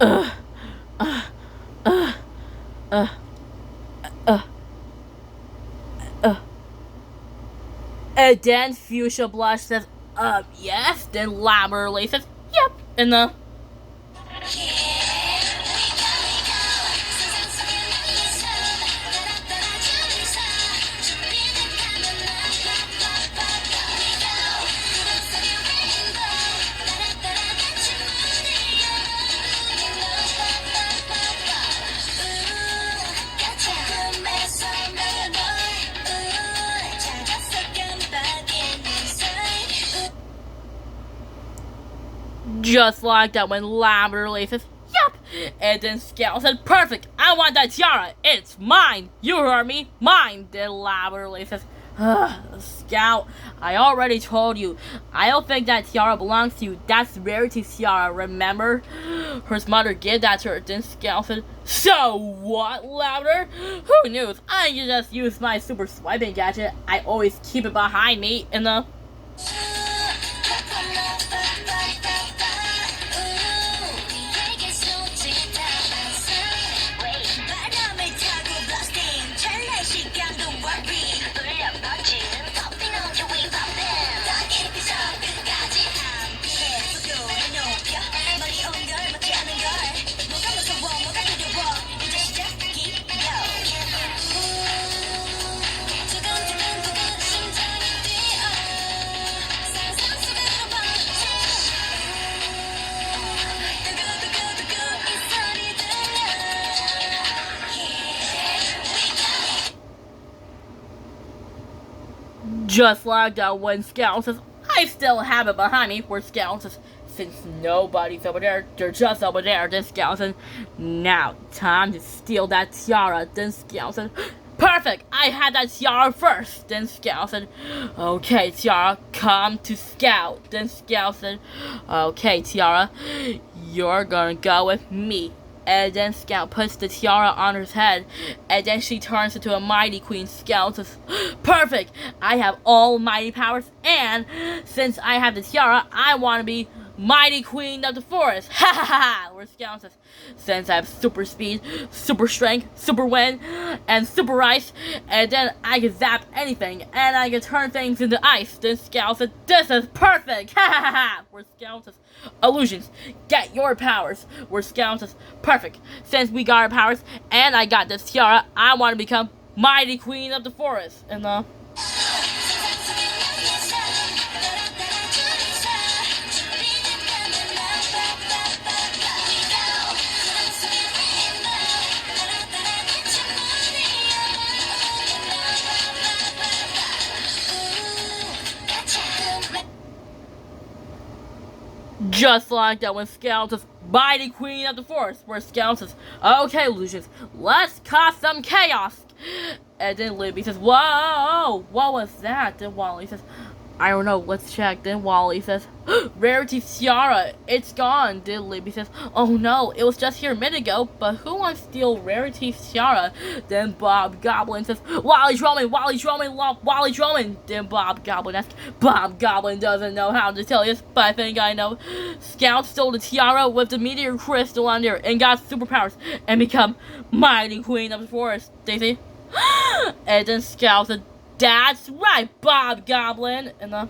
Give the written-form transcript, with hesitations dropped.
uh, uh, uh, uh, uh, uh. And then Fuchsia Blush says, yes. Then Lamberley says, yep. And just like that when Lamberley says, yep. And then Scout said, perfect. I want that tiara. It's mine. You heard me. Mine. Then Lamberley says, Scout, I already told you. I don't think that tiara belongs to you. That's Rarity's tiara, remember? Her mother gave that to her. Then Scout said, so what, Louder? Who knew? I just used my super swiping gadget. I always keep it behind me in the... Just like that when Scout says, I still have it behind me, where Scout says, since nobody's over there, they're just over there. Then Scout says, now, time to steal that tiara. Then Scout said, perfect, I had that tiara first. Then Scout said, okay, tiara, come to Scout. Then Scout said, okay, tiara, you're gonna go with me. And then Scout puts the tiara on her head, and then she turns into a mighty queen. Scout says, perfect, I have all mighty powers, and since I have the tiara, I want to be mighty queen of the forest. Ha ha ha! Where Scout says, since I have super speed, super strength, super wind, and super ice, and then I can zap anything, and I can turn things into ice. Then Scout says, this is perfect. Ha ha ha! Where Scout says, illusions, get your powers. Where Scout says, perfect, since we got our powers, and I got this tiara, I want to become mighty queen of the forest. And just like that when Scout says, mighty queen of the forest, where Scout says, okay, Lucius, let's cause some chaos. And then Libby says, whoa, what was that? Then Wally says, I don't know, let's check. Then Wally says, Rarity's tiara, it's gone. Then Libby says, oh no, it was just here a minute ago, but who wants to steal Rarity's tiara? Then Bob Goblin says, Wally Drummond, Wally Drummond, Wally Drummond. Then Bob Goblin asks, Bob Goblin doesn't know how to tell this, but I think I know. Scout stole the tiara with the meteor crystal on there and got superpowers and become mighty queen of the forest. Daisy. And then Scout said, that's right, Bob Goblin. And